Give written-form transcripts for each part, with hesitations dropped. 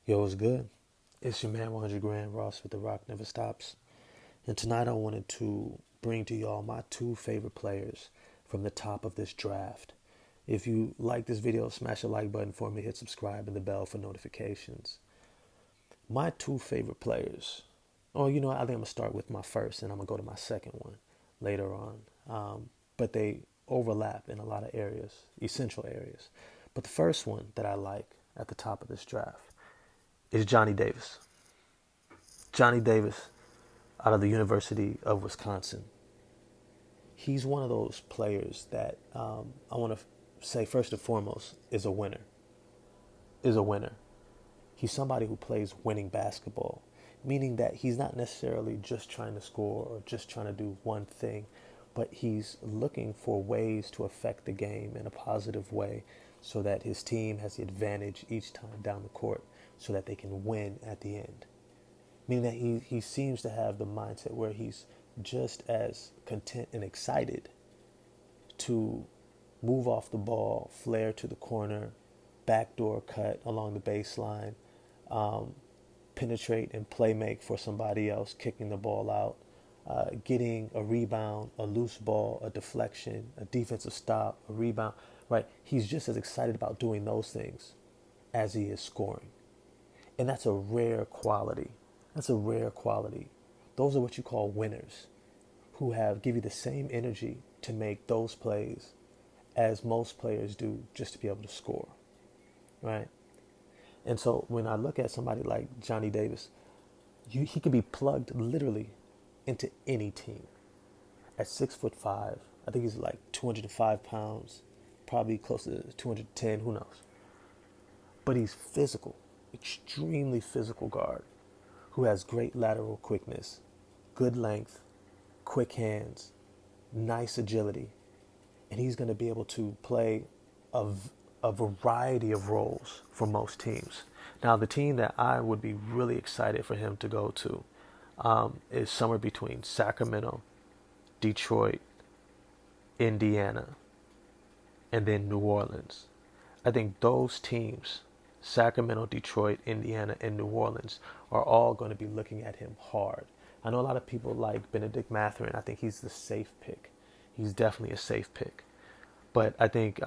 Yo, what's good? It's your man 100 Grand Ross with The Rock Never Stops. And tonight I wanted to bring to y'all my two favorite players from the top of this draft. If you like this video, smash the like button for me, hit subscribe and the bell for notifications. My two favorite players. Oh, I think I'm going to start with my first and I'm going to go to my second one later on. But they overlap in a lot of areas, essential areas. But the first one that I like at the top of this draft is Johnny Davis. Johnny Davis out of the University of Wisconsin. He's one of those players that I want to say first and foremost is a winner. Is a winner. He's somebody who plays winning basketball, meaning that he's not necessarily just trying to score or just trying to do one thing, but he's looking for ways to affect the game in a positive way so that his team has the advantage each time down the court so that they can win at the end. Meaning that he seems to have the mindset where he's just as content and excited to move off the ball, flare to the corner, backdoor cut along the baseline, penetrate and play make for somebody else, kicking the ball out, getting a rebound, a loose ball, a deflection, a defensive stop, a rebound, right? He's just as excited about doing those things as he is scoring. And that's a rare quality. That's a rare quality. Those are what you call winners who give you the same energy to make those plays as most players do just to be able to score, right? And so when I look at somebody like Johnny Davis, he can be plugged literally into any team. At 6'5", I think he's like 205 pounds, probably close to 210, who knows? But he's physical, extremely physical guard who has great lateral quickness, good length, quick hands, nice agility, and he's going to be able to play a variety of roles for most teams. Now, the team that I would be really excited for him to go to is somewhere between Sacramento, Detroit, Indiana, and then New Orleans. I think those teams, Sacramento, Detroit, Indiana, and New Orleans, are all going to be looking at him hard. I know a lot of people like Benedict Mathurin. I think he's the safe pick. He's definitely a safe pick. But I think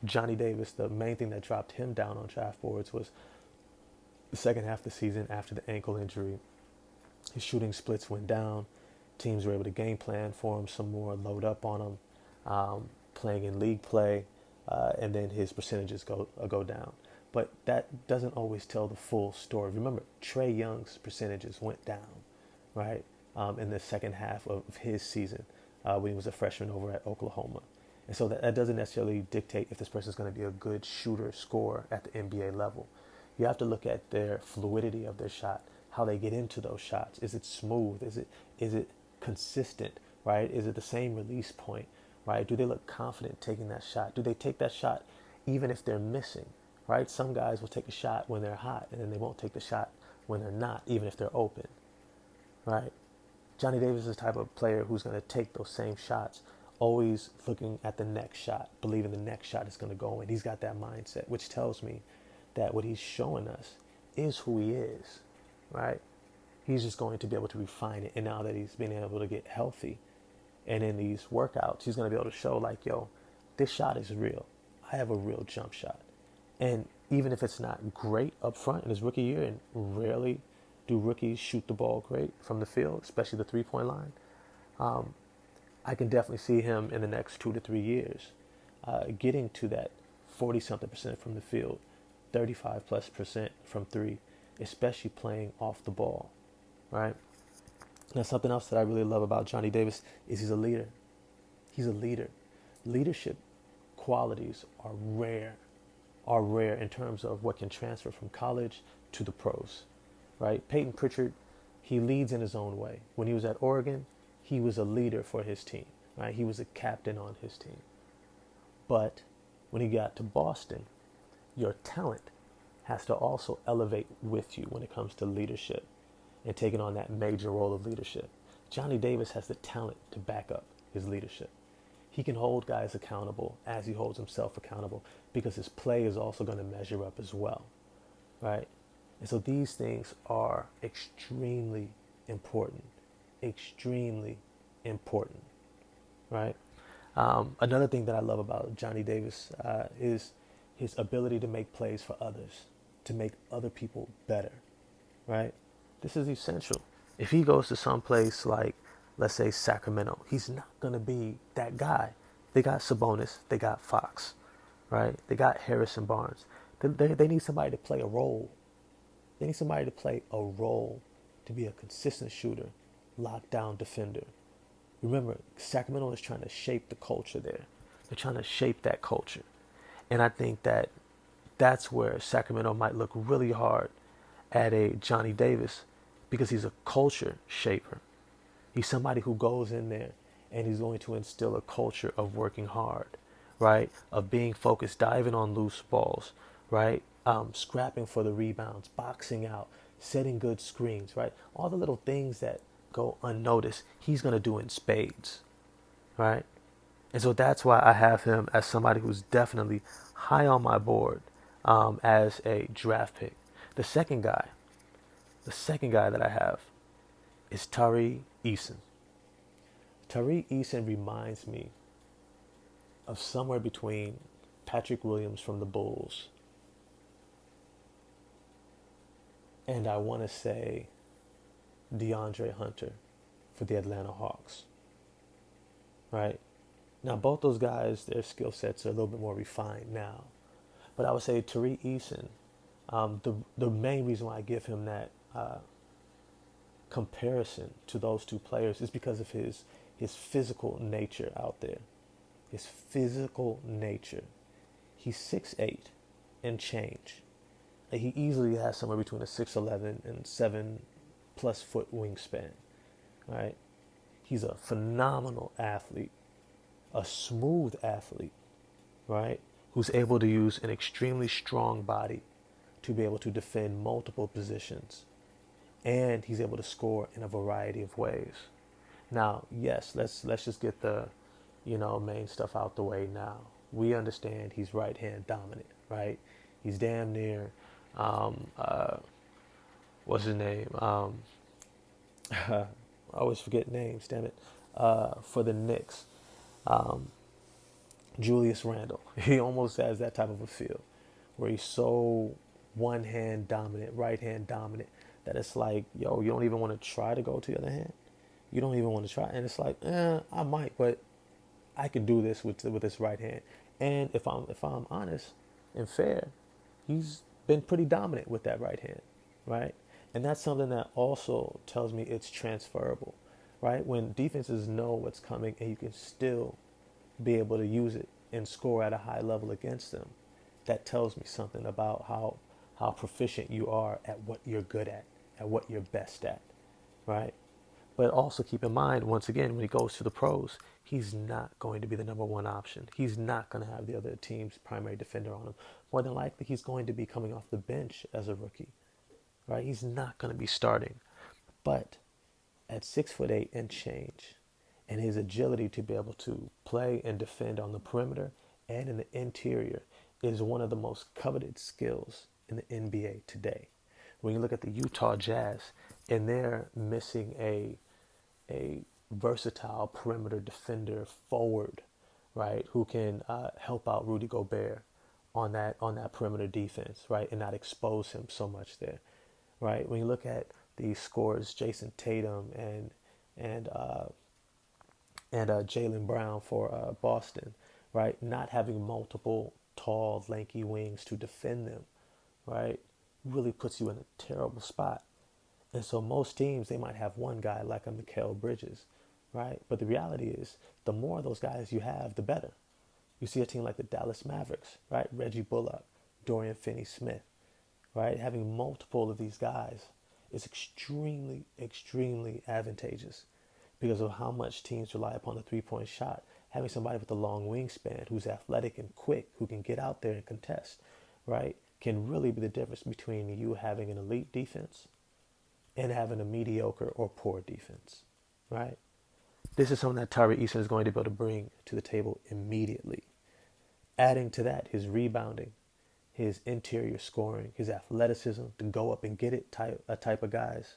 Johnny Davis, the main thing that dropped him down on draft boards was the second half of the season after the ankle injury. His shooting splits went down. Teams were able to game plan for him some more, load up on him, playing in league play, and then his percentages go down. But that doesn't always tell the full story. Remember, Trae Young's percentages went down, right, in the second half of his season when he was a freshman over at Oklahoma. And so that doesn't necessarily dictate if this person is going to be a good shooter, scorer at the NBA level. You have to look at their fluidity of their shot, how they get into those shots. Is it smooth? Is it consistent, right? Is it the same release point, right? Do they look confident taking that shot? Do they take that shot even if they're missing, right? Some guys will take a shot when they're hot, and then they won't take the shot when they're not, even if they're open, right? Johnny Davis is the type of player who's going to take those same shots, always looking at the next shot, believing the next shot is going to go in. He's got that mindset, which tells me that what he's showing us is who he is, right? He's just going to be able to refine it. And now that he's been able to get healthy and in these workouts, he's going to be able to show like, yo, this shot is real. I have a real jump shot. And even if it's not great up front in his rookie year, and rarely do rookies shoot the ball great from the field, especially the three-point line, I can definitely see him in the next 2 to 3 years getting to that 40-something percent from the field, 35 plus percent from three, especially playing off the ball, right? Now, something else that I really love about Johnny Davis is he's a leader. He's a leader. Leadership qualities are rare in terms of what can transfer from college to the pros, right? Peyton Pritchard, he leads in his own way. When he was at Oregon, he was a leader for his team, right? He was a captain on his team. But when he got to Boston, your talent has to also elevate with you when it comes to leadership and taking on that major role of leadership. Johnny Davis has the talent to back up his leadership. He can hold guys accountable as he holds himself accountable because his play is also going to measure up as well, right? And so these things are extremely important, extremely important, right? Another thing that I love about Johnny Davis is his ability to make plays for others, to make other people better, right? This is essential. If he goes to some place like, let's say, Sacramento, he's not going to be that guy. They got Sabonis, they got Fox, right? They got Harrison Barnes. They need somebody to play a role. They need somebody to play a role, to be a consistent shooter, lockdown defender. Remember, Sacramento is trying to shape the culture there. They're trying to shape that culture. And I think that that's where Sacramento might look really hard at a Johnny Davis, because he's a culture shaper. He's somebody who goes in there and he's going to instill a culture of working hard, right? Of being focused, diving on loose balls, right? Scrapping for the rebounds, boxing out, setting good screens, right? All the little things that go unnoticed, he's going to do in spades, right? And so that's why I have him as somebody who's definitely high on my board as a draft pick. The second guy, the second guy that I have is Tari Eason. Tari Eason reminds me of somewhere between Patrick Williams from the Bulls and I want to say DeAndre Hunter for the Atlanta Hawks, right? Now, both those guys, their skill sets are a little bit more refined now. But I would say Tariq Eason, the main reason why I give him that comparison to those two players is because of his physical nature out there. His physical nature. He's 6'8" and change. Like, he easily has somewhere between a 6'11" and 7+ foot wingspan, right? He's a phenomenal athlete, a smooth athlete, right? Who's able to use an extremely strong body to be able to defend multiple positions. And he's able to score in a variety of ways. Now, yes, let's just get the, main stuff out the way now. We understand he's right hand dominant, right? He's damn near, what's his name? I always forget names, damn it. For the Knicks, Julius Randle. He almost has that type of a feel where he's so one hand dominant, right hand dominant, that it's like, yo, you don't even want to try to go to the other hand. You don't even want to try. And it's like, I might, but I can do this with this right hand. And if I'm honest and fair, he's been pretty dominant with that right hand, right? And that's something that also tells me it's transferable, right? When defenses know what's coming and you can still be able to use it and score at a high level against them, that tells me something about how proficient you are at what you're good at what you're best at, right? But also keep in mind, once again, when he goes to the pros, he's not going to be the number one option. He's not going to have the other team's primary defender on him. More than likely, he's going to be coming off the bench as a rookie, right? He's not going to be starting. But at 6'8" and change, and his agility to be able to play and defend on the perimeter and in the interior is one of the most coveted skills in the NBA today. When you look at the Utah Jazz, and they're missing a versatile perimeter defender forward, right, who can help out Rudy Gobert on that perimeter defense, right, and not expose him so much there, right. When you look at the scorers, Jason Tatum and Jaylen Brown for Boston, right, not having multiple tall, lanky wings to defend them, right, really puts you in a terrible spot. And so most teams, they might have one guy like a Mikal Bridges, right? But the reality is, the more of those guys you have, the better. You see a team like the Dallas Mavericks, right? Reggie Bullock, Dorian Finney-Smith, right? Having multiple of these guys is extremely, extremely advantageous because of how much teams rely upon the three-point shot. Having somebody with a long wingspan who's athletic and quick, who can get out there and contest, right, can really be the difference between you having an elite defense and having a mediocre or poor defense, right? This is something that Tari Eason is going to be able to bring to the table immediately. Adding to that, his rebounding, his interior scoring, his athleticism to go up and get it type of guys.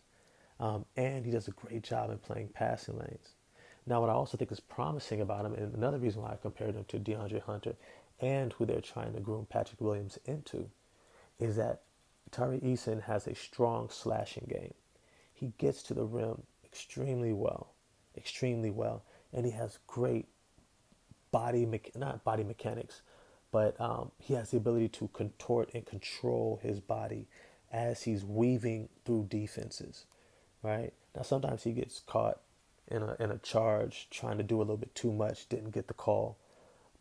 And he does a great job in playing passing lanes. Now, what I also think is promising about him, and another reason why I compared him to DeAndre Hunter and who they're trying to groom Patrick Williams into, is that Tari Eason has a strong slashing game. He gets to the rim extremely well, and he has great not body mechanics, but he has the ability to contort and control his body as he's weaving through defenses, right? Now, sometimes he gets caught in a charge trying to do a little bit too much, didn't get the call.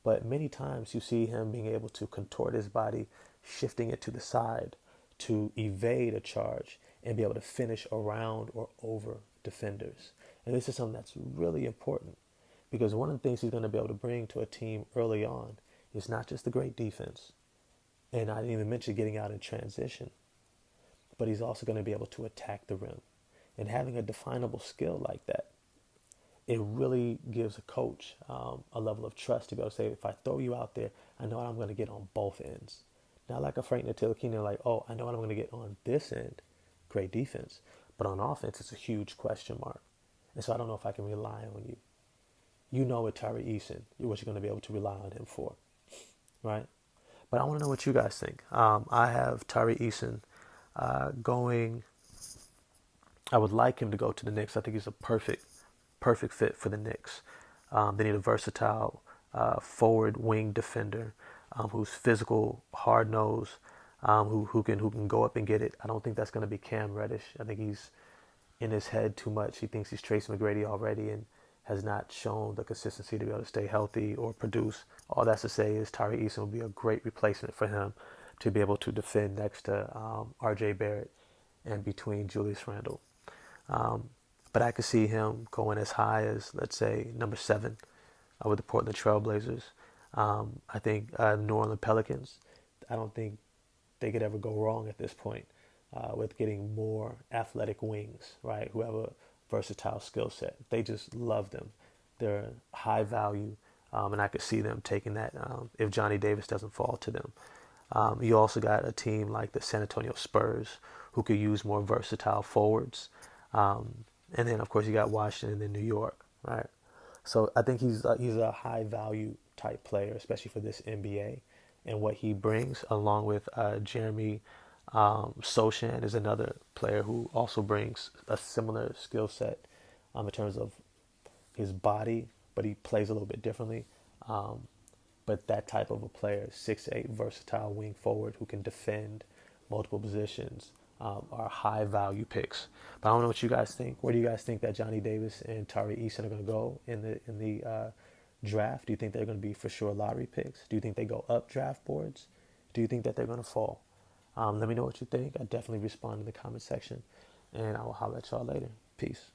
But many times you see him being able to contort his body, shifting it to the side to evade a charge and be able to finish around or over defenders. And this is something that's really important because one of the things he's going to be able to bring to a team early on is not just the great defense. And I didn't even mention getting out in transition, but he's also going to be able to attack the rim. And having a definable skill like that, it really gives a coach a level of trust to be able to say, if I throw you out there, I know what I'm going to get on both ends. Not like a Frank Ntilikina, like, oh, I know what I'm going to get on this end. Great defense. But on offense, it's a huge question mark. And so I don't know if I can rely on you. You know with Tari Eason, what you're going to be able to rely on him for, right? But I want to know what you guys think. I have Tari Eason going. I would like him to go to the Knicks. I think he's a perfect fit for the Knicks. They need a versatile forward wing defender who's physical, hard nosed, who can go up and get it. I don't think that's going to be Cam Reddish. I think he's in his head too much. He thinks he's Tracy McGrady already and has not shown the consistency to be able to stay healthy or produce. All that's to say is Tari Eason will be a great replacement for him to be able to defend next to R.J. Barrett and between Julius Randle. But I could see him going as high as, let's say, number 7 with the Portland Trail Blazers. I think New Orleans Pelicans, I don't think they could ever go wrong at this point with getting more athletic wings, right, who have a versatile skill set. They just love them. They're high value, and I could see them taking that if Johnny Davis doesn't fall to them. You also got a team like the San Antonio Spurs who could use more versatile forwards. And then, of course, you got Washington and New York, right? So I think he's a high value type player, especially for this NBA, and what he brings, along with Jeremy Sochan is another player who also brings a similar skill set in terms of his body, but he plays a little bit differently. But that type of a player, 6'8", versatile wing forward who can defend multiple positions, are high value picks. But I don't know what you guys think. Where do you guys think that Johnny Davis and Tari Eason are going to go in the draft? Do you think they're going to be for sure lottery picks? Do you think they go up draft boards? Do you think that they're going to fall? Let me know what you think. I definitely respond in the comment section, and I will holler at y'all later. Peace.